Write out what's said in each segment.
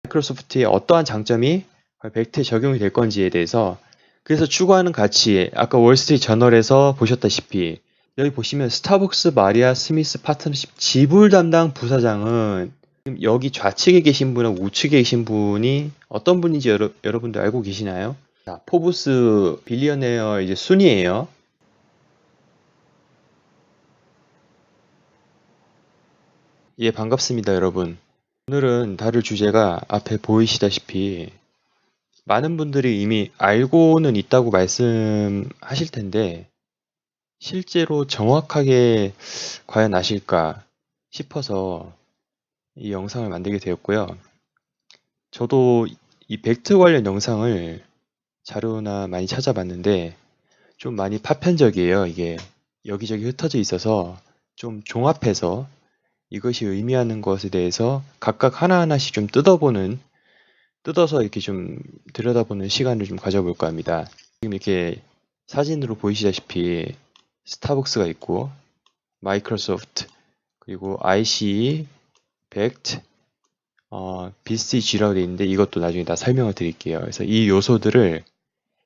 마이크로소프트의 어떠한 장점이 벡트에 적용이 될 건지에 대해서 그래서 추구하는 가치 아까 월스트리트 저널에서 보셨다시피 여기 보시면 스타벅스 마리아 스미스 파트너십 지불 담당 부사장은 지금 여기 좌측에 계신 분하고 우측에 계신 분이 어떤 분인지 여러분들 알고 계시나요? 자, 포브스 빌리어네어 이제 순위예요. 예, 반갑습니다, 여러분. 오늘은 다룰 주제가 앞에 보이시다시피 많은 분들이 이미 알고는 있다고 말씀하실 텐데 실제로 정확하게 과연 아실까 싶어서 이 영상을 만들게 되었고요. 저도 이 벡트 관련 영상을 자료나 많이 찾아봤는데 좀 많이 파편적이에요. 이게 여기저기 흩어져 있어서 좀 종합해서 이것이 의미하는 것에 대해서 각각 하나하나씩 좀 뜯어서 이렇게 좀 들여다보는 시간을 좀 가져볼까 합니다. 지금 이렇게 사진으로 보이시다시피 스타벅스가 있고 마이크로소프트 그리고 ICE, 벡트, BCG라고 되어 있는데 이것도 나중에 다 설명을 드릴게요. 그래서 이 요소들을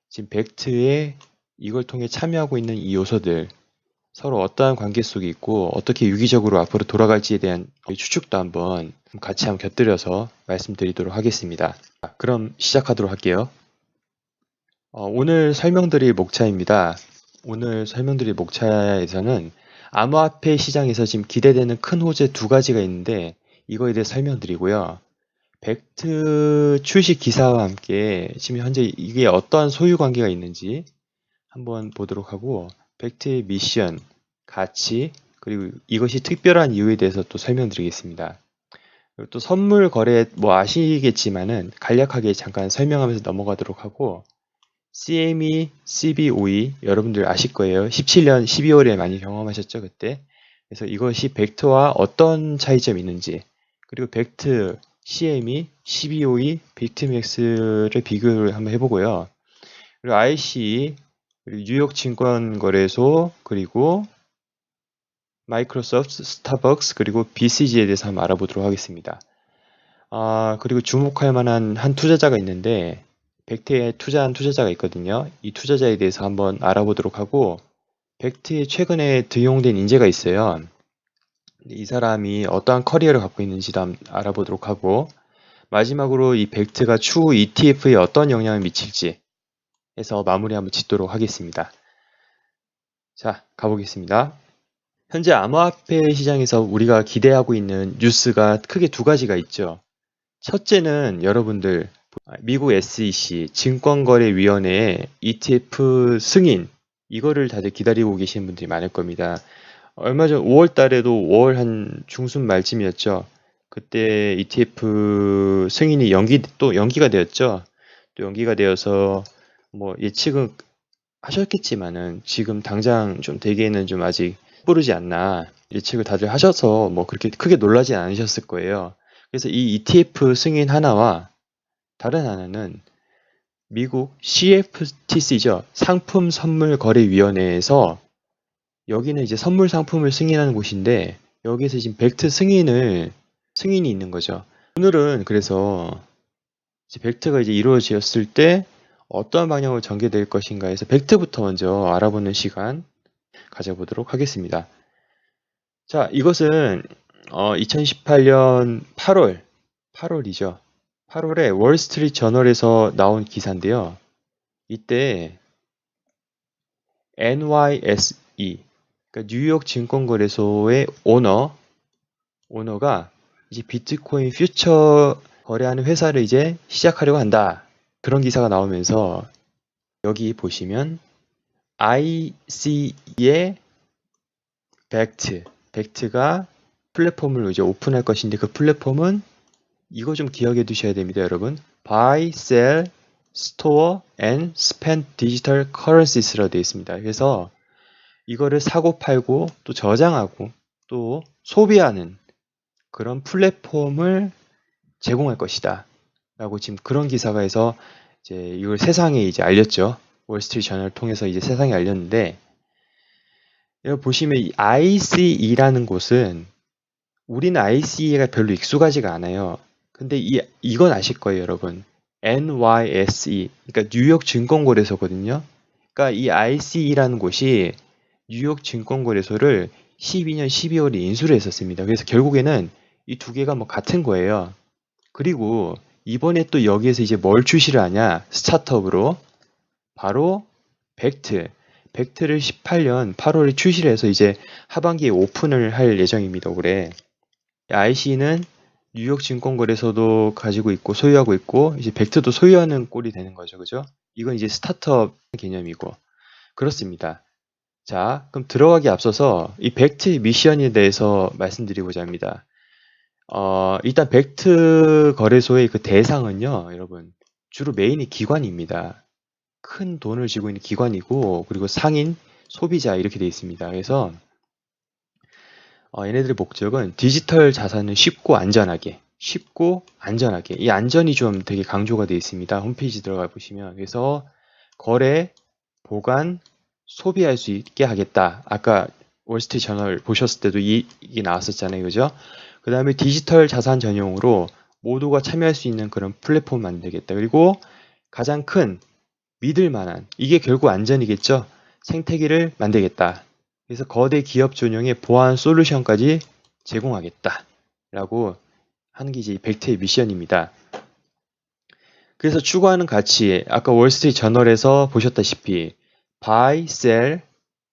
지금 벡트에 이걸 통해 참여하고 있는 이 요소들 서로 어떠한 관계 속에 있고 어떻게 유기적으로 앞으로 돌아갈지에 대한 추측도 한번 같이 한번 곁들여서 말씀드리도록 하겠습니다. 그럼 시작하도록 할게요. 오늘 설명드릴 목차입니다. 오늘 설명드릴 목차에서는 암호화폐 시장에서 지금 기대되는 큰 호재 두 가지가 있는데 이거에 대해 설명드리고요. 벡트 출시 기사와 함께 지금 현재 이게 어떠한 소유 관계가 있는지 한번 보도록 하고 벡트의 미션, 가치, 그리고 이것이 특별한 이유에 대해서 또 설명드리겠습니다. 그리고 또 선물 거래 뭐 아시겠지만은 간략하게 잠깐 설명하면서 넘어가도록 하고 CME, CBOE 여러분들 아실 거예요. 17년 12월에 많이 경험하셨죠, 그때. 그래서 이것이 벡트와 어떤 차이점이 있는지 그리고 벡트, CME, CBOE, 빅트맥스를 비교를 한번 해보고요. 그리고 ICE, 그리고 뉴욕 증권거래소, 그리고 마이크로소프트, 스타벅스, 그리고 BCG에 대해서 한번 알아보도록 하겠습니다. 그리고 주목할 만한 한 투자자가 있는데 벡트에 투자한 투자자가 있거든요. 이 투자자에 대해서 한번 알아보도록 하고 벡트에 최근에 등용된 인재가 있어요. 이 사람이 어떠한 커리어를 갖고 있는지도 한번 알아보도록 하고 마지막으로 이 벡트가 추후 ETF에 어떤 영향을 미칠지 해서 마무리 한번 짓도록 하겠습니다. 자, 가보겠습니다. 현재 암호화폐 시장에서 우리가 기대하고 있는 뉴스가 크게 두 가지가 있죠. 첫째는 여러분들 미국 SEC 증권거래위원회의 ETF 승인 이거를 다들 기다리고 계시는 분들이 많을 겁니다. 얼마 전 5월 달에도 5월 한 중순 말쯤이었죠. 그때 ETF 승인이 연기가 되었죠. 또 연기가 되어서 뭐 예측은 하셨겠지만은 지금 당장 좀 되기에는 좀 아직 부르지 않나 예측을 다들 하셔서 뭐 그렇게 크게 놀라지 않으셨을 거예요. 그래서 이 ETF 승인 하나와 다른 하나는 미국 CFTC죠. 상품 선물 거래위원회에서 여기는 이제 선물 상품을 승인하는 곳인데 여기서 지금 벡트 승인이 있는 거죠. 오늘은 그래서 이제 벡트가 이제 이루어졌을 때 어떠한 방향으로 전개될 것인가 해서 벡트부터 먼저 알아보는 시간 가져보도록 하겠습니다. 자, 이것은 2018년 8월이죠. 8월에 월스트리트 저널에서 나온 기사인데요. 이때 NYSE, 그러니까 뉴욕 증권거래소의 오너가 이제 비트코인 퓨처 거래하는 회사를 이제 시작하려고 한다. 그런 기사가 나오면서 여기 보시면 IC의 벡트가 플랫폼을 이제 오픈할 것인데 그 플랫폼은 이거 좀 기억해 두셔야 됩니다, 여러분. Buy, Sell, Store and Spend Digital Currencies라고 되어 있습니다. 그래서 이거를 사고 팔고 또 저장하고 또 소비하는 그런 플랫폼을 제공할 것이다. 라고 지금 그런 기사가 해서 이제 이걸 세상에 이제 알렸죠. 월스트리트 저널을 통해서 이제 세상에 알렸는데 여기 보시면 이 ICE라는 곳은 우리는 ICE가 별로 익숙하지가 않아요. 근데 이건 아실 거예요, 여러분. NYSE, 그러니까 뉴욕 증권거래소거든요. 그러니까 이 ICE라는 곳이 뉴욕 증권거래소를 12년 12월에 인수를 했었습니다. 그래서 결국에는 이 두 개가 뭐 같은 거예요. 그리고 이번에 또 여기에서 이제 뭘 출시를 하냐? 스타트업으로 바로 벡트. 벡트를 18년 8월에 출시를 해서 이제 하반기에 오픈을 할 예정입니다, 올해. IC는 뉴욕 증권거래소도 가지고 있고 소유하고 있고 이제 벡트도 소유하는 꼴이 되는 거죠. 그죠? 이건 이제 스타트업 개념이고 그렇습니다. 자, 그럼 들어가기 앞서서 이 벡트의 미션에 대해서 말씀드리고자 합니다. 일단 벡트 거래소의 그 대상은요, 여러분, 주로 메인이 기관입니다. 큰 돈을 쥐고 있는 기관이고, 그리고 상인, 소비자 이렇게 돼 있습니다. 그래서 얘네들의 목적은 디지털 자산을 쉽고 안전하게, 이 안전이 좀 되게 강조가 되어 있습니다. 홈페이지 들어가 보시면. 그래서 거래, 보관, 소비할 수 있게 하겠다. 아까 월스트리트 저널 보셨을 때도 이게 나왔었잖아요. 그죠? 그 다음에 디지털 자산 전용으로 모두가 참여할 수 있는 그런 플랫폼 만들겠다. 그리고 가장 큰 믿을 만한, 이게 결국 안전이겠죠? 생태계를 만들겠다. 그래서 거대 기업 전용의 보안 솔루션까지 제공하겠다. 라고 하는 게 이제 벡트의 미션입니다. 그래서 추구하는 가치, 아까 월스트리트 저널에서 보셨다시피 buy, sell,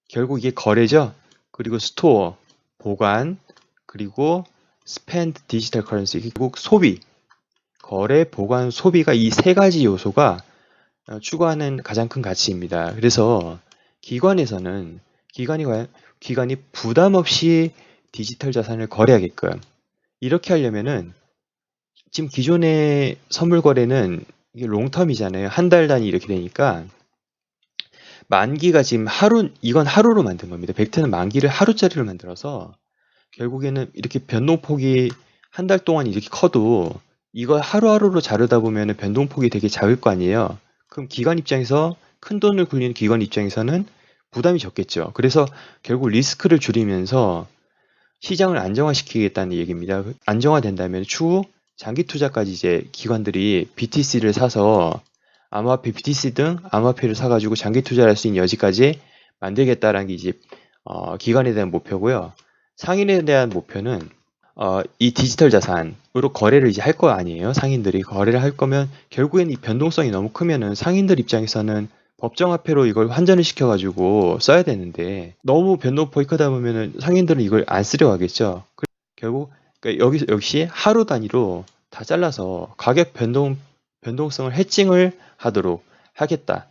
결국 이게 거래죠. 그리고 스토어, 보관, 그리고 spend 디지털 커런시, 결국 소비, 거래, 보관, 소비가 이 세 가지 요소가 추구하는 가장 큰 가치입니다. 그래서 기관에서는 기관이 부담 없이 디지털 자산을 거래하게끔 이렇게 하려면은 지금 기존의 선물 거래는 이게 롱텀이잖아요. 한 달 단위 이렇게 되니까 만기가 지금 이건 하루로 만든 겁니다. 벡트는 만기를 하루짜리로 만들어서 결국에는 이렇게 변동폭이 한 달 동안 이렇게 커도 이걸 하루하루로 자르다 보면 변동폭이 되게 작을 거 아니에요. 그럼 기관 입장에서 큰 돈을 굴리는 기관 입장에서는 부담이 적겠죠. 그래서 결국 리스크를 줄이면서 시장을 안정화시키겠다는 얘기입니다. 안정화된다면 추후 장기 투자까지 이제 기관들이 BTC를 사서 암호화폐 BTC 등 암호화폐를 사가지고 장기 투자를 할 수 있는 여지까지 만들겠다라는 게 이제 기관에 대한 목표고요. 상인에 대한 목표는 이 디지털 자산으로 거래를 이제 할 거 아니에요. 상인들이 거래를 할 거면 결국엔 이 변동성이 너무 크면은 상인들 입장에서는 법정화폐로 이걸 환전을 시켜가지고 써야 되는데 너무 변동폭이 크다 보면은 상인들은 이걸 안 쓰려 하겠죠. 결국 그러니까 여기서 역시 하루 단위로 다 잘라서 가격 변동성을 해칭을 하도록 하겠다.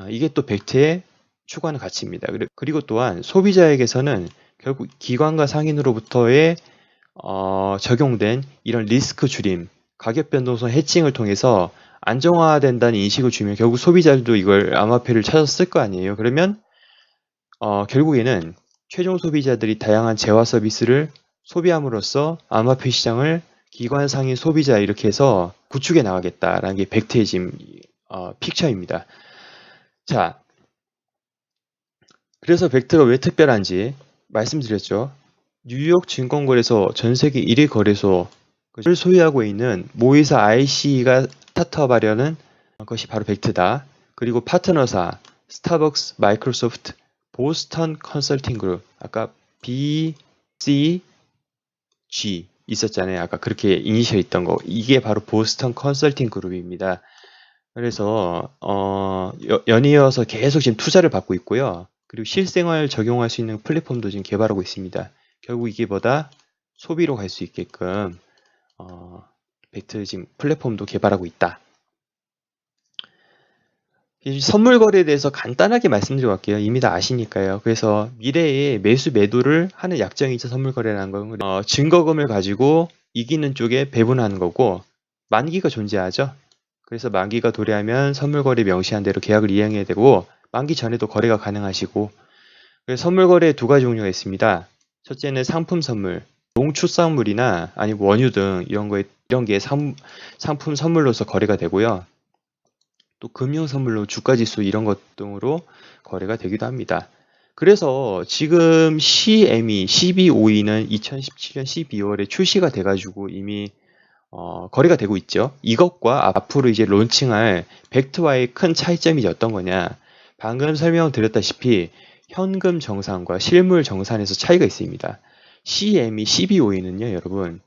이게 또 벡트의 추구하는 가치입니다. 그리고 또한 소비자에게서는 결국 기관과 상인으로부터의 적용된 이런 리스크 줄임, 가격 변동성 해칭을 통해서 안정화된다는 인식을 주면 결국 소비자들도 이걸 암호화폐를 찾아서 쓸 거 아니에요. 그러면 결국에는 최종 소비자들이 다양한 재화 서비스를 소비함으로써 암호화폐 시장을 기관, 상인, 소비자 이렇게 해서 구축해 나가겠다라는 게 벡트의 지금 픽처입니다. 자, 그래서 벡트가 왜 특별한지 말씀드렸죠. 뉴욕 증권거래소 전 세계 1위 거래소를 소유하고 있는 모의사 IC가 스타트업하려는 것이 바로 벡트다. 그리고 파트너사 스타벅스, 마이크로소프트, 보스턴 컨설팅 그룹, 아까 BCG 있었잖아요. 아까 그렇게 이니셜 있던 거. 이게 바로 보스턴 컨설팅 그룹입니다. 그래서 연이어서 계속 지금 투자를 받고 있고요. 그리고 실생활 적용할 수 있는 플랫폼도 지금 개발하고 있습니다. 결국 이게 보다 소비로 갈 수 있게끔 벡트 지금 플랫폼도 개발하고 있다. 선물 거래에 대해서 간단하게 말씀드리고 갈게요. 이미 다 아시니까요. 그래서 미래에 매수 매도를 하는 약정이자 선물 거래라는 건 증거금을 가지고 이기는 쪽에 배분하는 거고 만기가 존재하죠. 그래서 만기가 도래하면 선물 거래 명시한 대로 계약을 이행해야 되고 만기 전에도 거래가 가능하시고 그래서 선물 거래에 두 가지 종류가 있습니다. 첫째는 상품 선물, 농축산물이나 아니면 원유 등 이런 게 상품 선물로서 거래가 되고요. 또 금융 선물로 주가지수 이런 것 등으로 거래가 되기도 합니다. 그래서 지금 CME 1252는 2017년 12월에 출시가 돼가지고 이미 거래가 되고 있죠. 이것과 앞으로 이제 론칭할 벡트와의 큰 차이점이 어떤 거냐? 방금 설명드렸다시피 현금 정산과 실물 정산에서 차이가 있습니다. CME, CBOE는요, 여러분,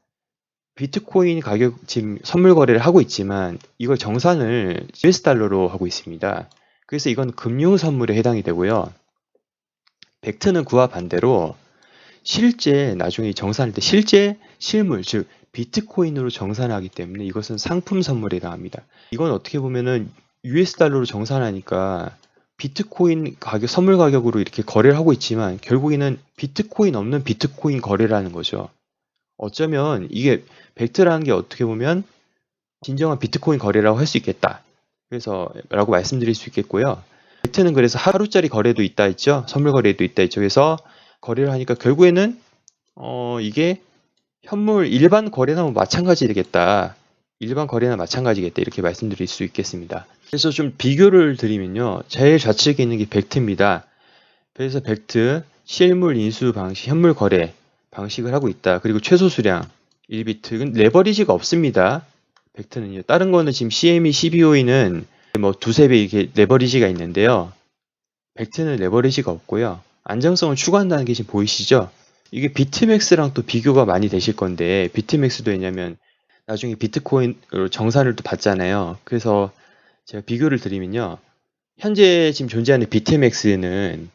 비트코인 가격 지금 선물 거래를 하고 있지만 이걸 정산을 US 달러로 하고 있습니다. 그래서 이건 금융 선물에 해당이 되고요. 벡트는 그와 반대로 실제 나중에 정산할 때 실제 실물 즉 비트코인으로 정산하기 때문에 이것은 상품 선물에 해당합니다. 이건 어떻게 보면은 US 달러로 정산하니까 비트코인 가격 선물 가격으로 이렇게 거래를 하고 있지만 결국에는 비트코인 없는 비트코인 거래라는 거죠. 어쩌면 이게 벡트라는 게 어떻게 보면 진정한 비트코인 거래라고 할 수 있겠다. 그래서 라고 말씀드릴 수 있겠고요. 벡트는 그래서 하루짜리 거래도 있다 했죠. 선물 거래도 있다 했죠. 그래서 거래를 하니까 결국에는 이게 현물 일반 거래나 마찬가지 되겠다. 일반 거래나 마찬가지겠다. 이렇게 말씀드릴 수 있겠습니다. 그래서 좀 비교를 드리면요. 제일 좌측에 있는 게 벡트입니다. 그래서 벡트 실물 인수 방식, 현물 거래 방식을 하고 있다. 그리고 최소 수량 1비트. 레버리지가 없습니다. 벡트는요. 다른 거는 지금 CME, CBOE는 뭐 두세 배 이렇게 레버리지가 있는데요. 벡트는 레버리지가 없고요. 안정성을 추구한다는 게 지금 보이시죠? 이게 비트맥스랑 또 비교가 많이 되실 건데 비트맥스도 왜냐면 나중에 비트코인으로 정산을 또 받잖아요. 그래서 제가 비교를 드리면요. 현재 지금 존재하는 비트맥스는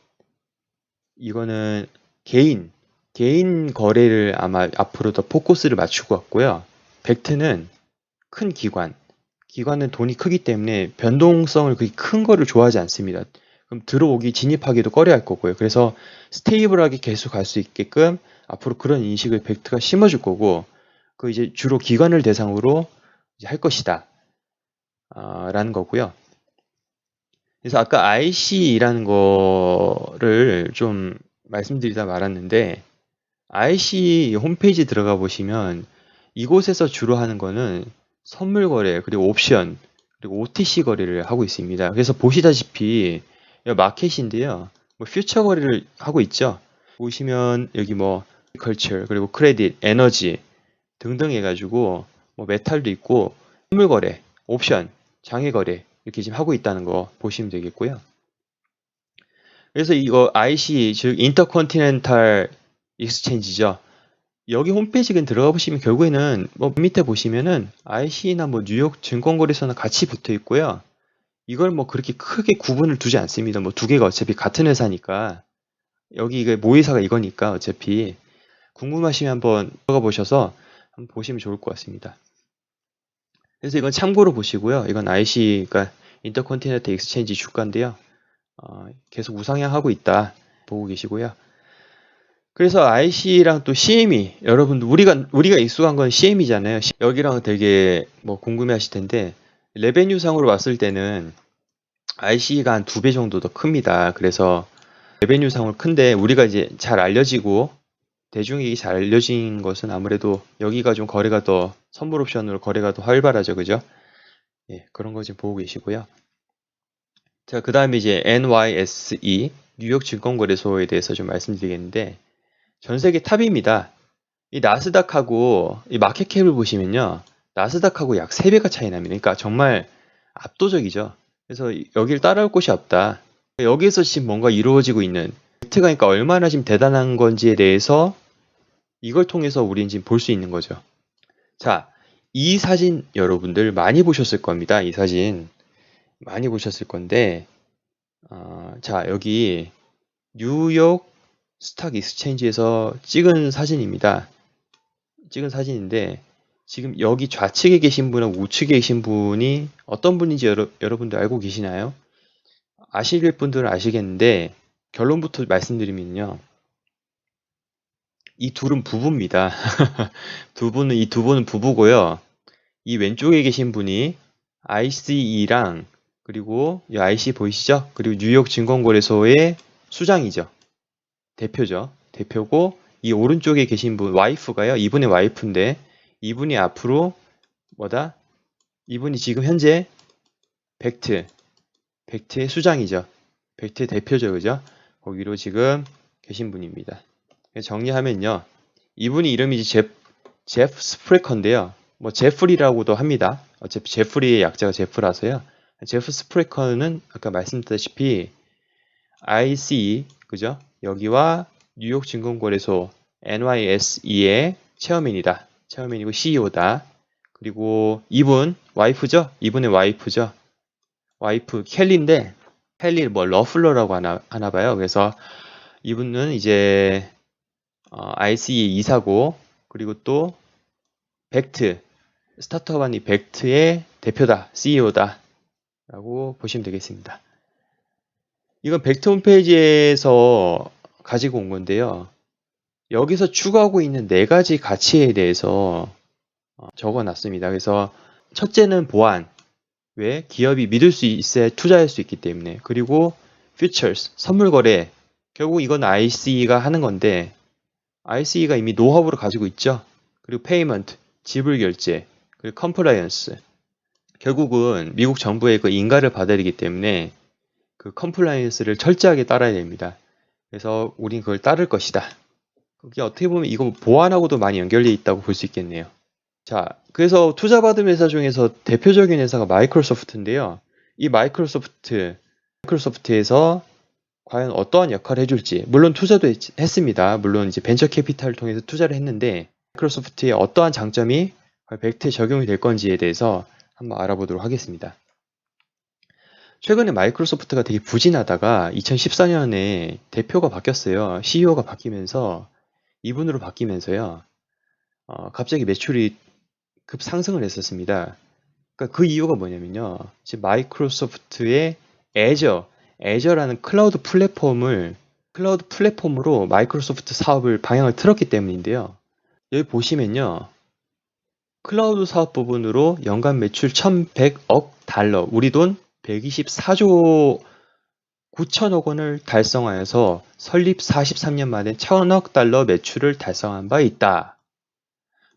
이거는 개인 거래를 아마 앞으로 더 포커스를 맞추고 왔고요. 벡트는 큰 기관은 돈이 크기 때문에 변동성을 그렇게 큰 거를 좋아하지 않습니다. 그럼 들어오기 진입하기도 꺼려할 거고요. 그래서 스테이블하게 계속 갈 수 있게끔 앞으로 그런 인식을 벡트가 심어줄 거고 그 이제 주로 기관을 대상으로 이제 할 것이다 라는 거고요. 그래서 아까 IC라는 거를 좀 말씀드리다 말았는데 IC 홈페이지 들어가 보시면 이곳에서 주로 하는 거는 선물 거래 그리고 옵션 그리고 OTC 거래를 하고 있습니다. 그래서 보시다시피 여기 마켓인데요. 뭐 퓨처 거래를 하고 있죠. 보시면 여기 뭐 컬처 그리고 크레딧, 에너지 등등 해가지고 뭐 메탈도 있고 선물 거래, 옵션, 장외 거래 이렇게 지금 하고 있다는 거 보시면 되겠고요. 그래서 이거 IC 즉 인터컨티넨탈 익스체인지죠. 여기 홈페이지 그냥 들어가 보시면 결국에는 뭐 밑에 보시면은 IC나 뭐 뉴욕 증권거래소나 같이 붙어 있고요. 이걸 뭐 그렇게 크게 구분을 두지 않습니다. 뭐 두 개가 어차피 같은 회사니까 여기 이게 모의사가 이거니까 어차피 궁금하시면 한번 들어가 보셔서 한번 보시면 좋을 것 같습니다. 그래서 이건 참고로 보시고요. 이건 IC가 인터컨티넨탈 익스체인지 주가인데요. 계속 우상향하고 있다 보고 계시고요. 그래서 IC랑 또 CME 여러분 우리가 익숙한 건 CME잖아요. 여기랑 되게 뭐 궁금해하실 텐데 레베뉴상으로 봤을 때는 IC가 한 2배 정도 더 큽니다. 그래서 레베뉴상으로 큰데 우리가 이제 잘 알려지고 대중에게 잘 알려진 것은 아무래도 여기가 좀 거래가 더 선물 옵션으로 거래가 더 활발하죠, 그죠? 예, 그런 거 지금 보고 계시고요. 자, 그 다음에 이제 NYSE 뉴욕 증권거래소에 대해서 좀 말씀드리겠는데 전 세계 탑입니다. 이 나스닥하고 이 마켓캡을 보시면요. 나스닥하고 약 3배가 차이 납니다. 그러니까 정말 압도적이죠. 그래서 여기를 따라올 곳이 없다. 여기에서 지금 뭔가 이루어지고 있는 팩트가 그러니까 얼마나 지금 대단한 건지에 대해서 이걸 통해서 우리는 지금 볼 수 있는 거죠. 자, 이 사진 여러분들 많이 보셨을 겁니다. 이 사진 많이 보셨을 건데 자, 여기 뉴욕 스탁 익스체인지에서 찍은 사진입니다. 찍은 사진인데 지금 여기 좌측에 계신 분하고 우측에 계신 분이 어떤 분인지 여러분들 알고 계시나요? 아실 분들은 아시겠는데 결론부터 말씀드리면요. 이 둘은 부부입니다. 이 두 분은 부부고요. 이 왼쪽에 계신 분이 ICE랑 그리고 이 IC 보이시죠? 그리고 뉴욕 증권거래소의 수장이죠. 대표죠. 대표고 이 오른쪽에 계신 분 와이프가요. 이분의 와이프인데 이분이 앞으로 뭐다? 이분이 지금 현재 벡트의 수장이죠. 벡트의 대표죠. 그죠? 거기로 지금 계신 분입니다. 정리하면요. 이분이 이름이 제프 스프레커인데요. 뭐 제프리라고도 합니다. 어차피 제프리의 약자가 제프라서요. 제프 스프레커는 아까 말씀드렸다시피 ICE, 그죠? 여기와 뉴욕 증권거래소 NYSE의 체어맨이다. 체어맨이고 CEO다. 그리고 이분 와이프죠? 이분의 와이프죠. 와이프 켈리인데 켈리 뭐 러플러라고 하나 봐요. 그래서 이분은 이제 ICE 이사고 그리고 또 벡트 스타트업 아니 벡트의 대표다. CEO다. 라고 보시면 되겠습니다. 이건 벡트 홈페이지에서 가지고 온 건데요. 여기서 추구하고 있는 4가지 가치에 대해서 적어놨습니다. 그래서 첫째는 보안. 왜? 기업이 믿을 수 있어야 투자할 수 있기 때문에. 그리고 futures, 선물 거래. 결국 이건 ICE가 하는 건데 ICE가 이미 노하우를 가지고 있죠. 그리고 payment, 지불 결제, 그리고 compliance. 결국은 미국 정부의 그 인가를 받아야 되기 때문에 그 컴플라이언스를 철저하게 따라야 됩니다. 그래서 우린 그걸 따를 것이다. 그게 어떻게 보면 이거 보안하고도 많이 연결되어 있다고 볼 수 있겠네요. 자, 그래서 투자받은 회사 중에서 대표적인 회사가 마이크로소프트인데요. 이 마이크로소프트에서 과연 어떠한 역할을 해줄지, 물론 투자도 했습니다. 물론 이제 벤처 캐피탈을 통해서 투자를 했는데, 마이크로소프트의 어떠한 장점이 벡트에 적용이 될 건지에 대해서 한번 알아보도록 하겠습니다. 최근에 마이크로소프트가 되게 부진하다가 2014년에 대표가 바뀌었어요. CEO가 바뀌면서 이분으로 바뀌면서요. 갑자기 매출이 급 상승을 했었습니다. 그러니까 그 이유가 뭐냐면요. 지금 마이크로소프트의 애저라는 클라우드 플랫폼으로 마이크로소프트 사업을 방향을 틀었기 때문인데요. 여기 보시면요. 클라우드 사업 부분으로 연간 매출 1,100억 달러, 우리 돈 124조 9천억 원을 달성하여서 설립 43년 만에 1,000억 달러 매출을 달성한 바 있다.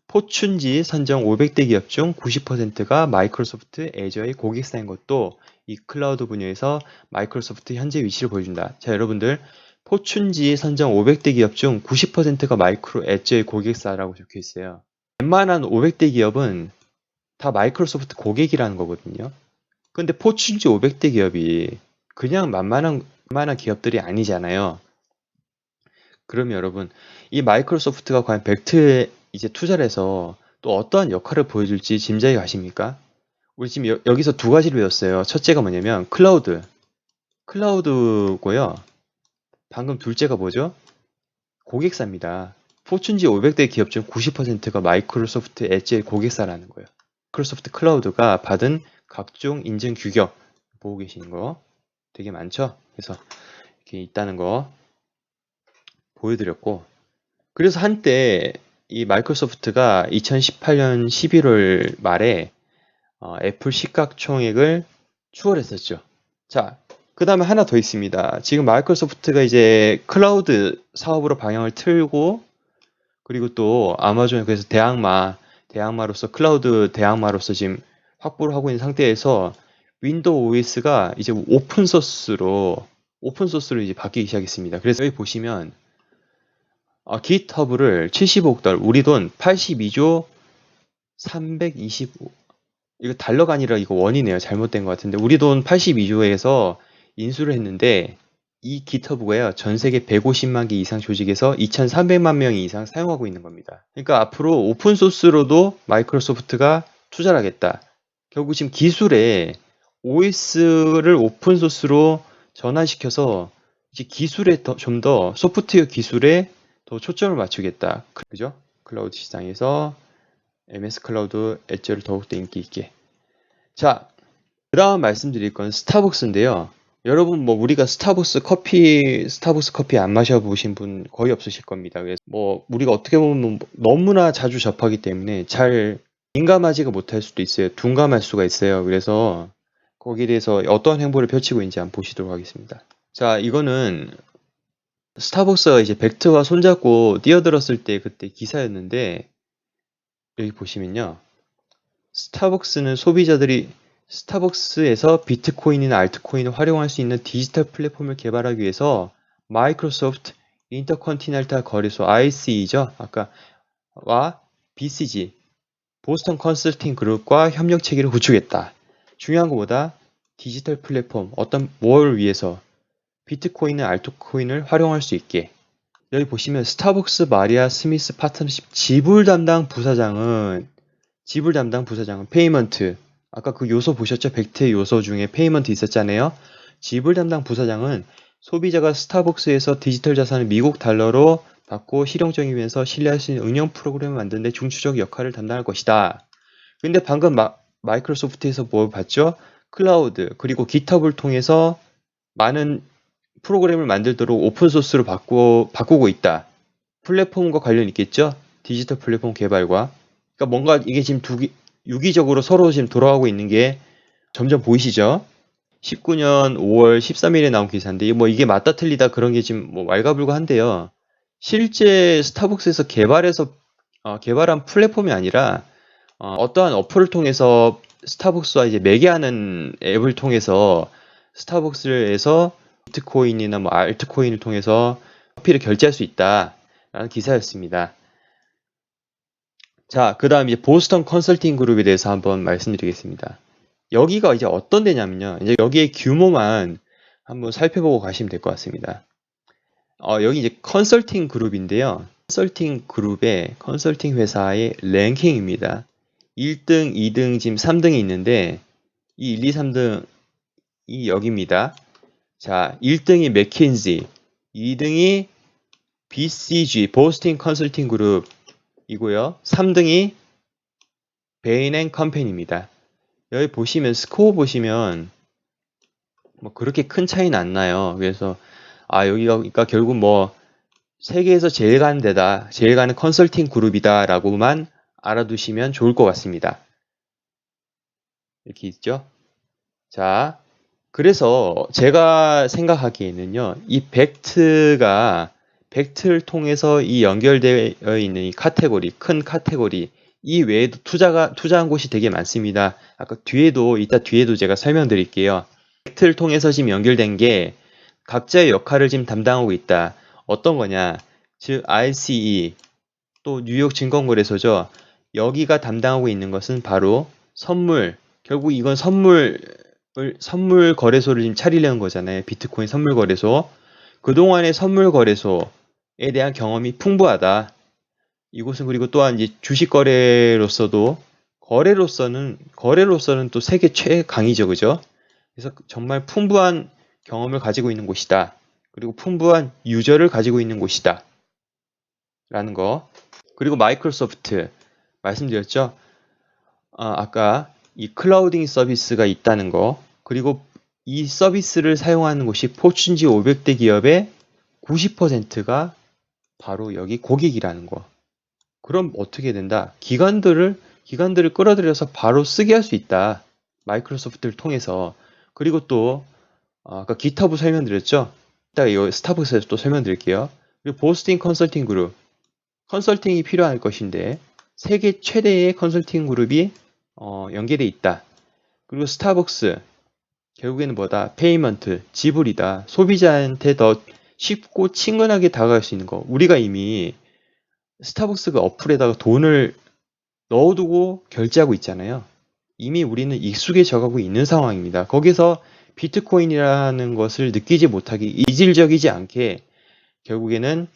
포춘지 선정 500대 기업 중 90%가 마이크로소프트 애저의 고객사인 것도 이 클라우드 분야에서 마이크로소프트 현재 위치를 보여준다. 자, 여러분들 포춘지 선정 500대 기업 중 90%가 마이크로 애저의 고객사라고 적혀 있어요. 웬만한 500대 기업은 다 마이크로소프트 고객이라는 거거든요. 근데 포춘지 500대 기업이 그냥 만만한 기업들이 아니잖아요. 그러면 여러분, 이 마이크로소프트가 과연 벡트에 이제 투자를 해서 또 어떠한 역할을 보여줄지 짐작이 가십니까? 우리 지금 여기서 2가지를 배웠어요. 첫째가 뭐냐면 클라우드고요. 방금 둘째가 뭐죠? 고객사입니다. 포춘지 500대 기업 중 90%가 마이크로소프트 엣지의 고객사라는 거예요. 마이크로소프트 클라우드가 받은 각종 인증 규격 보고 계시는 거 되게 많죠? 그래서 이렇게 있다는 거 보여드렸고, 그래서 한때 이 마이크로소프트가 2018년 11월 말에 애플 시가총액을 추월했었죠. 자, 그 다음에 하나 더 있습니다. 지금 마이크로소프트가 이제 클라우드 사업으로 방향을 틀고, 그리고 또 아마존에 그래서 대항마로서 클라우드 대항마로서 지금 확보를 하고 있는 상태에서 윈도우 OS가 이제 오픈소스로 이제 바뀌기 시작했습니다. 그래서 여기 보시면 GitHub를 75억 달러, 우리 돈 82조 325, 이거 달러가 아니라 이거 원이네요. 잘못된 것 같은데 우리 돈 82조에서 인수를 했는데 이 GitHub가요, 전 세계 150만 개 이상 조직에서 2,300만 명이 이상 사용하고 있는 겁니다. 그러니까 앞으로 오픈소스로도 마이크로소프트가 투자를 하겠다. 결국 지금 기술에 OS를 오픈소스로 전환시켜서 이제 기술에 좀 더 소프트웨어 기술에 더 초점을 맞추겠다. 그죠? 클라우드 시장에서 MS 클라우드 엣지를 더욱더 인기 있게. 자, 그 다음 말씀드릴 건 스타벅스인데요. 여러분 뭐 우리가 스타벅스 커피 안 마셔보신 분 거의 없으실 겁니다. 그래서 뭐 우리가 어떻게 보면 너무나 자주 접하기 때문에 잘 민감하지가 못할 수도 있어요. 둔감할 수가 있어요. 그래서 거기에 대해서 어떤 행보를 펼치고 있는지 한번 보시도록 하겠습니다. 자, 이거는 스타벅스가 이제 벡트와 손잡고 뛰어들었을 때 그때 기사였는데, 여기 보시면요. 스타벅스에서 비트코인이나 알트코인을 활용할 수 있는 디지털 플랫폼을 개발하기 위해서 마이크로소프트 인터컨티넨탈 거래소 ICE죠. 아까와 BCG 보스턴 컨설팅 그룹과 협력 체계를 구축했다. 중요한 것보다 디지털 플랫폼 뭘 위해서 비트코인을 알트코인을 활용할 수 있게. 여기 보시면 스타벅스 마리아 스미스 파트너십 지불 담당 부사장은 페이먼트, 아까 그 요소 보셨죠? 벡트의 요소 중에 페이먼트 있었잖아요. 지불 담당 부사장은 소비자가 스타벅스에서 디지털 자산을 미국 달러로 받고 실용적이면서 신뢰할 수 있는 응용 프로그램을 만드는 데 중추적 역할을 담당할 것이다. 근데 방금 마이크로소프트에서 뭘 봤죠? 클라우드 그리고 깃허브를 통해서 많은 프로그램을 만들도록 오픈소스로 바꾸고 있다. 플랫폼과 관련 있겠죠? 디지털 플랫폼 개발과. 그러니까 뭔가 이게 지금 유기적으로 서로 지금 돌아가고 있는 게 점점 보이시죠? 19년 5월 13일에 나온 기사인데 뭐 이게 맞다 틀리다 그런 게 지금 뭐 왈가불가한데요. 실제 스타벅스에서 개발한 플랫폼이 아니라 어떠한 어플을 통해서 스타벅스와 이제 매개하는 앱을 통해서 스타벅스에서 비트코인이나 뭐 알트코인을 통해서 커피를 결제할 수 있다라는 기사였습니다. 자, 그 다음 이제 보스턴 컨설팅 그룹에 대해서 한번 말씀드리겠습니다. 여기가 이제 어떤 데냐면요. 이제 여기의 규모만 한번 살펴보고 가시면 될 것 같습니다. 여기 이제 컨설팅 그룹인데요. 컨설팅 회사의 랭킹입니다. 1등, 2등, 지금 3등이 있는데 이 1, 2, 3등이 여기입니다. 자, 1등이 맥킨지, 2등이 BCG, 보스팅 컨설팅 그룹이고요. 3등이 베인 앤 컴퍼니입니다. 여기 보시면 스코어 보시면 뭐 그렇게 큰 차이는 안 나요. 그래서 여기가 그러니까 결국 뭐 세계에서 제일 가는 데다, 제일 가는 컨설팅 그룹이다라고만 알아두시면 좋을 것 같습니다. 이렇게 있죠. 자, 그래서 제가 생각하기에는요, 이 벡트를 통해서 이 연결되어 있는 이 카테고리, 큰 카테고리, 이 외에도 투자한 곳이 되게 많습니다. 이따 뒤에도 제가 설명드릴게요. 벡트를 통해서 지금 연결된 게 각자의 역할을 지금 담당하고 있다. 어떤 거냐? 즉, RCE, 또 뉴욕 증권거래소죠. 여기가 담당하고 있는 것은 바로 결국 이건 선물 거래소를 지금 차리려는 거잖아요. 비트코인 선물 거래소. 그동안의 선물 거래소에 대한 경험이 풍부하다. 이곳은 그리고 또한 이제 주식 거래로서는 또 세계 최강이죠. 그죠? 그래서 정말 풍부한 경험을 가지고 있는 곳이다. 그리고 풍부한 유저를 가지고 있는 곳이다. 라는 거. 그리고 마이크로소프트 말씀드렸죠? 아까 이 클라우딩 서비스가 있다는 거. 그리고 이 서비스를 사용하는 곳이 포춘지 500대 기업의 90%가 바로 여기 고객이라는 거. 그럼 어떻게 된다? 기관들을 끌어들여서 바로 쓰게 할 수 있다. 마이크로소프트를 통해서. 그리고 또 아까 깃허브 설명드렸죠? 이따가 이 스타벅스에서 또 설명드릴게요. 그리고 보스팅 컨설팅 그룹. 컨설팅이 필요할 것인데 세계 최대의 컨설팅 그룹이 연계돼 있다. 그리고 스타벅스 결국에는 뭐다? 페이먼트, 지불이다. 소비자한테 더 쉽고 친근하게 다가갈 수 있는 거. 우리가 이미 스타벅스 어플에다가 돈을 넣어두고 결제하고 있잖아요. 이미 우리는 익숙해져 가고 있는 상황입니다. 거기서 비트코인이라는 것을 느끼지 못하기, 이질적이지 않게 결국에는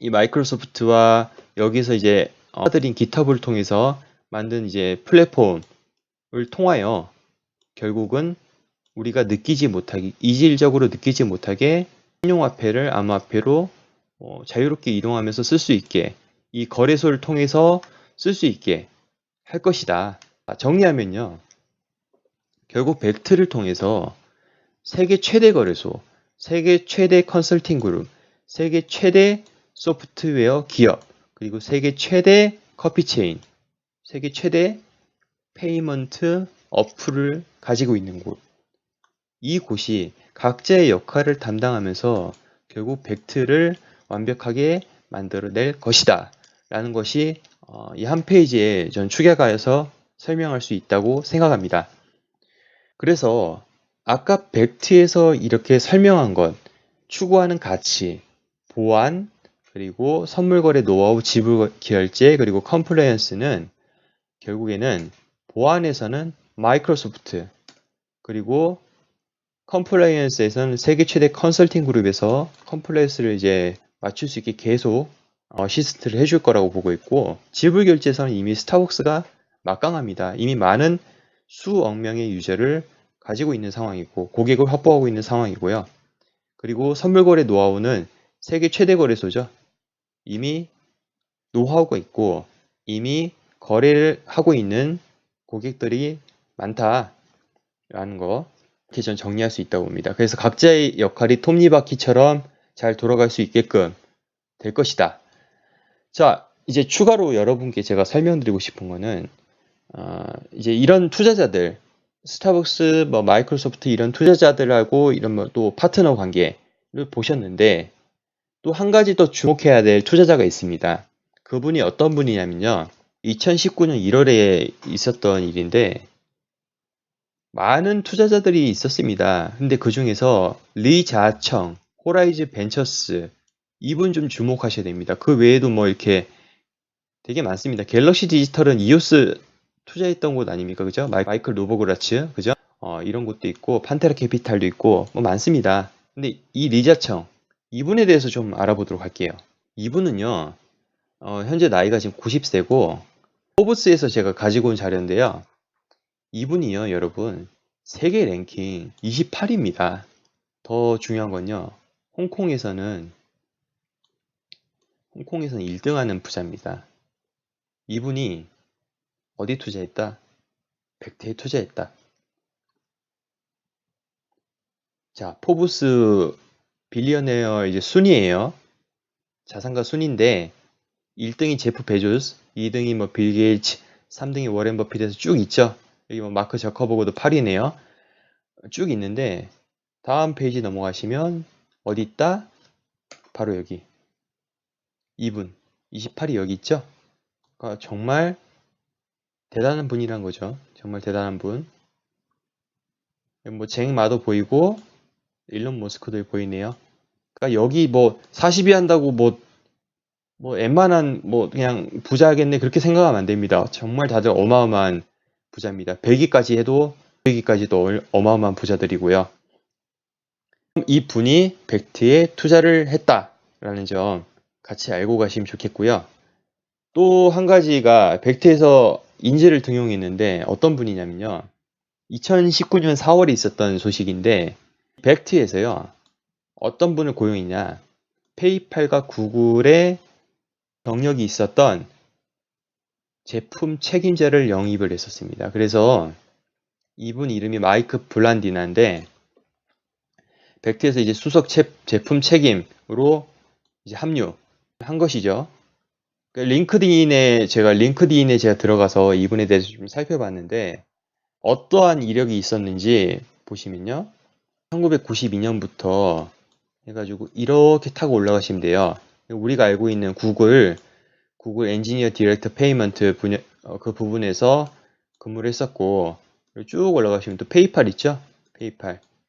이 마이크로소프트와 여기서 이제 들인 깃허브를 통해서 만든 이제 플랫폼을 통하여 결국은 우리가 이질적으로 느끼지 못하게 신용화폐를 암호화폐로 자유롭게 이동하면서 쓸 수 있게 이 거래소를 통해서 쓸 수 있게 할 것이다. 정리하면요. 결국 벡트를 통해서 세계 최대 거래소, 세계 최대 컨설팅 그룹, 세계 최대 소프트웨어 기업, 그리고 세계 최대 커피 체인, 세계 최대 페이먼트 어플을 가지고 있는 곳. 이곳이 각자의 역할을 담당하면서 결국 벡트를 완벽하게 만들어낼 것이다. 라는 것이 이 한 페이지에 전 축약하여서 설명할 수 있다고 생각합니다. 그래서 아까 벡트에서 이렇게 설명한 것, 추구하는 가치, 보안, 그리고 선물거래 노하우, 지불 결제, 그리고 컴플라이언스는 결국에는 보안에서는 마이크로소프트, 그리고 컴플라이언스에서는 세계 최대 컨설팅 그룹에서 컴플라이언스를 이제 맞출 수 있게 계속 시스트를 해줄 거라고 보고 있고, 지불 결제에서는 이미 스타벅스가 막강합니다. 이미 많은 수억 명의 유저를 가지고 있는 상황이고 고객을 확보하고 있는 상황이고요. 그리고 선물 거래 노하우는 세계 최대 거래소죠. 이미 노하우가 있고 이미 거래를 하고 있는 고객들이 많다라는 거, 이렇게 전 정리할 수 있다고 봅니다. 그래서 각자의 역할이 톱니바퀴처럼 잘 돌아갈 수 있게끔 될 것이다. 자, 이제 추가로 여러분께 제가 설명드리고 싶은 거는 이제 이런 투자자들, 스타벅스, 뭐 마이크로소프트 이런 투자자들하고 이런 뭐 또 파트너 관계를 보셨는데, 또 한 가지 더 주목해야 될 투자자가 있습니다. 그분이 어떤 분이냐면요. 2019년 1월에 있었던 일인데 많은 투자자들이 있었습니다. 근데 그 중에서 리자청, 호라이즈 벤처스, 이분 좀 주목하셔야 됩니다. 그 외에도 뭐 이렇게 되게 많습니다. 갤럭시 디지털은 이오스 투자했던 곳 아닙니까? 그죠? 마이클 노보그라츠, 그죠? 이런 곳도 있고, 판테라 캐피탈도 있고, 뭐 많습니다. 근데 이 리자청, 이분에 대해서 좀 알아보도록 할게요. 이분은요, 현재 나이가 지금 90세고, 포브스에서 제가 가지고 온 자료인데요. 이분이요, 여러분, 세계 랭킹 28위입니다. 더 중요한 건요, 홍콩에서는 1등 하는 부자입니다. 이분이 어디 투자했다? 백태에 투자했다. 자, 포브스 빌리어네어 이제 순위예요. 자산가 순위인데 1등이 제프 베조스, 2등이 뭐 빌 게이츠, 3등이 워렌 버핏에서 쭉 있죠. 여기 뭐 마크 저커버그도 8위네요. 쭉 있는데 다음 페이지 넘어가시면 어디 있다? 바로 여기. 이분 28위 여기 있죠. 그러니까 정말 대단한 분이란 거죠. 정말 대단한 분. 뭐 잭 마도 보이고 일론 머스크도 보이네요. 그러니까 여기 뭐 40위 한다고 뭐 웬만한 뭐 그냥 부자겠네 그렇게 생각하면 안 됩니다. 정말 다들 어마어마한 부자입니다. 100위까지 해도 100위까지도 어마어마한 부자들이고요. 이 분이 벡트에 투자를 했다라는 점 같이 알고 가시면 좋겠고요. 또 한 가지가 벡트에서 인재를 등용했는데 어떤 분이냐면요. 2019년 4월에 있었던 소식인데 벡트에서요. 어떤 분을 고용했냐. 페이팔과 구글의 경력이 있었던 제품 책임자를 영입을 했었습니다. 그래서 이분 이름이 마이크 블란디나인데 벡트에서 이제 수석 제품 책임으로 이제 합류한 것이죠. 링크드인에 제가 들어가서 이분에 대해서 좀 살펴봤는데 어떠한 이력이 있었는지 보시면요. 1992년부터 해가지고 이렇게 타고 올라가시면 돼요. 우리가 알고 있는 구글 엔지니어 디렉터 페이먼트 그 부분에서 근무를 했었고, 쭉 올라가시면 또 페이팔 있죠?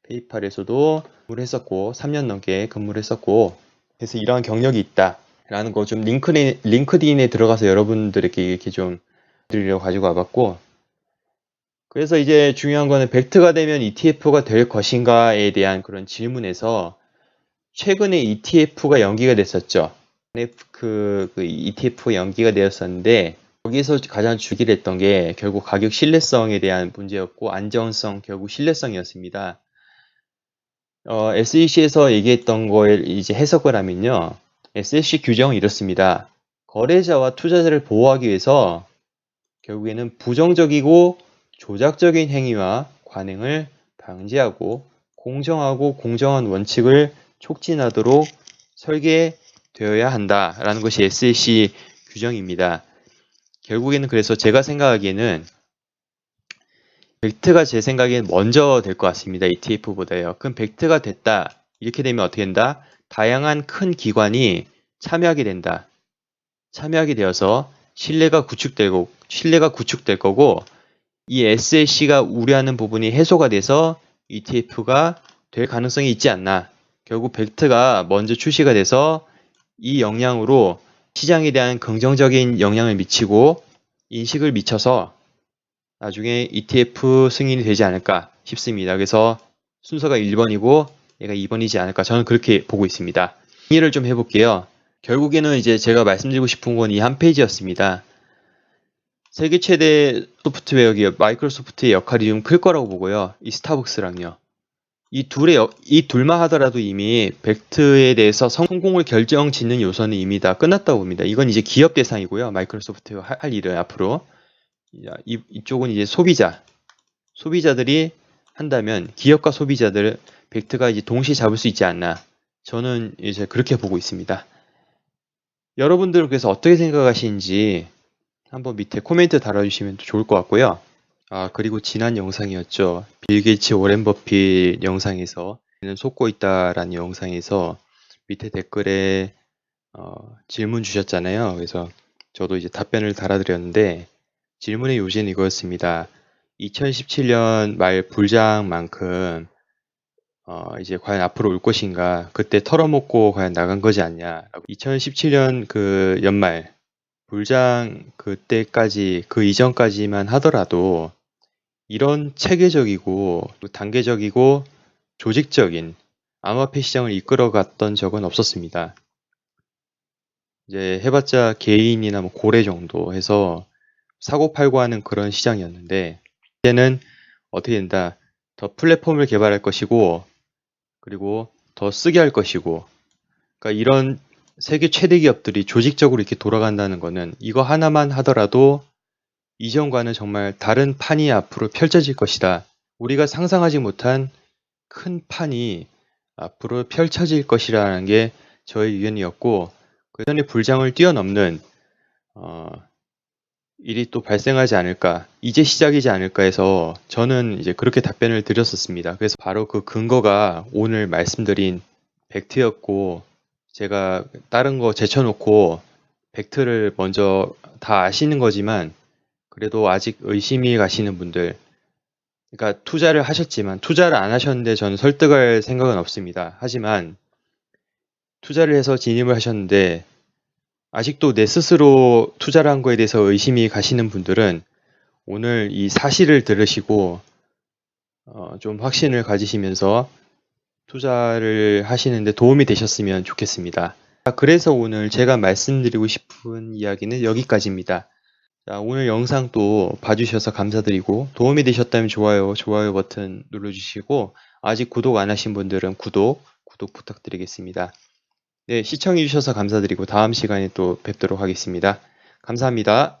페이팔에서도 근무를 했었고 3년 넘게 근무를 했었고, 그래서 이러한 경력이 있다라는 거 좀 링크드인에 들어가서 여러분들에게 이렇게 좀 드리려고 가지고 와봤고, 그래서 이제 중요한 거는 벡트가 되면 ETF가 될 것인가에 대한 그런 질문에서 최근에 ETF가 연기가 됐었죠. 그 ETF가 연기가 되었었는데 거기서 가장 주기를 했던 게 결국 가격 신뢰성에 대한 문제였고 안정성, 결국 신뢰성이었습니다. SEC에서 얘기했던 걸 이제 해석을 하면요. SEC 규정은 이렇습니다. 거래자와 투자자를 보호하기 위해서 결국에는 부정적이고 조작적인 행위와 관행을 방지하고 공정하고 공정한 원칙을 촉진하도록 설계되어야 한다라는 것이 SEC 규정입니다. 결국에는 그래서 제가 생각하기에는 벡트가 제 생각엔 먼저 될 것 같습니다. ETF보다요. 그럼 벡트가 됐다. 이렇게 되면 어떻게 된다? 다양한 큰 기관이 참여하게 된다. 참여하게 되어서 신뢰가 구축될 거고 이 SEC가 우려하는 부분이 해소가 돼서 ETF가 될 가능성이 있지 않나. 결국 벡트가 먼저 출시가 돼서 이 영향으로 시장에 대한 긍정적인 영향을 미치고 인식을 미쳐서 나중에 ETF 승인이 되지 않을까 싶습니다. 그래서 순서가 1번이고 얘가 2번이지 않을까 저는 그렇게 보고 있습니다. 정리를 좀 해볼게요. 결국에는 이제 제가 말씀드리고 싶은 건 이 한 페이지였습니다. 세계 최대 소프트웨어 기업 마이크로소프트의 역할이 좀 클 거라고 보고요. 이 스타벅스랑요. 이 둘만 하더라도 이미 벡트에 대해서 성공을 결정짓는 요소는 이미 다 끝났다고 봅니다. 이건 이제 기업 대상이고요. 마이크로소프트가 할 일은 앞으로. 이쪽은 이제 소비자들이 한다면 기업과 소비자들 벡트가 이제 동시에 잡을 수 있지 않나. 저는 이제 그렇게 보고 있습니다. 여러분들은 그래서 어떻게 생각하시는지 한번 밑에 코멘트 달아주시면 좋을 것 같고요. 그리고 지난 영상이었죠. 빌 게이츠 오렌 버핏 영상에서 속고 있다라는 영상에서 밑에 댓글에 질문 주셨잖아요. 그래서 저도 이제 답변을 달아드렸는데 질문의 요지는 이거였습니다. 2017년 말 불장만큼 이제 과연 앞으로 올 것인가? 그때 털어먹고 과연 나간 거지 않냐? 2017년 그 연말 불장 그때까지 그 이전까지만 하더라도 이런 체계적이고 단계적이고 조직적인 암호화폐 시장을 이끌어갔던 적은 없었습니다. 이제 해봤자 개인이나 뭐 고래 정도 해서 사고팔고 하는 그런 시장이었는데 이제는 어떻게 된다? 더 플랫폼을 개발할 것이고 그리고 더 쓰게 할 것이고 그러니까 이런 세계 최대 기업들이 조직적으로 이렇게 돌아간다는 거는 이거 하나만 하더라도 이전과는 정말 다른 판이 앞으로 펼쳐질 것이다. 우리가 상상하지 못한 큰 판이 앞으로 펼쳐질 것이라는 게 저의 의견이었고 그 전에 불장을 뛰어넘는 일이 또 발생하지 않을까, 이제 시작이지 않을까 해서 저는 이제 그렇게 답변을 드렸었습니다. 그래서 바로 그 근거가 오늘 말씀드린 벡트였고 제가 다른 거 제쳐놓고 벡트를 먼저 다 아시는 거지만 그래도 아직 의심이 가시는 분들, 그러니까 투자를 하셨지만 투자를 안 하셨는데 저는 설득할 생각은 없습니다. 하지만 투자를 해서 진입을 하셨는데 아직도 내 스스로 투자를 한 거에 대해서 의심이 가시는 분들은 오늘 이 사실을 들으시고 좀 확신을 가지시면서 투자를 하시는데 도움이 되셨으면 좋겠습니다. 그래서 오늘 제가 말씀드리고 싶은 이야기는 여기까지입니다. 자, 오늘 영상도 봐주셔서 감사드리고 도움이 되셨다면 좋아요 버튼 눌러주시고 아직 구독 안 하신 분들은 구독 부탁드리겠습니다. 네, 시청해주셔서 감사드리고 다음 시간에 또 뵙도록 하겠습니다. 감사합니다.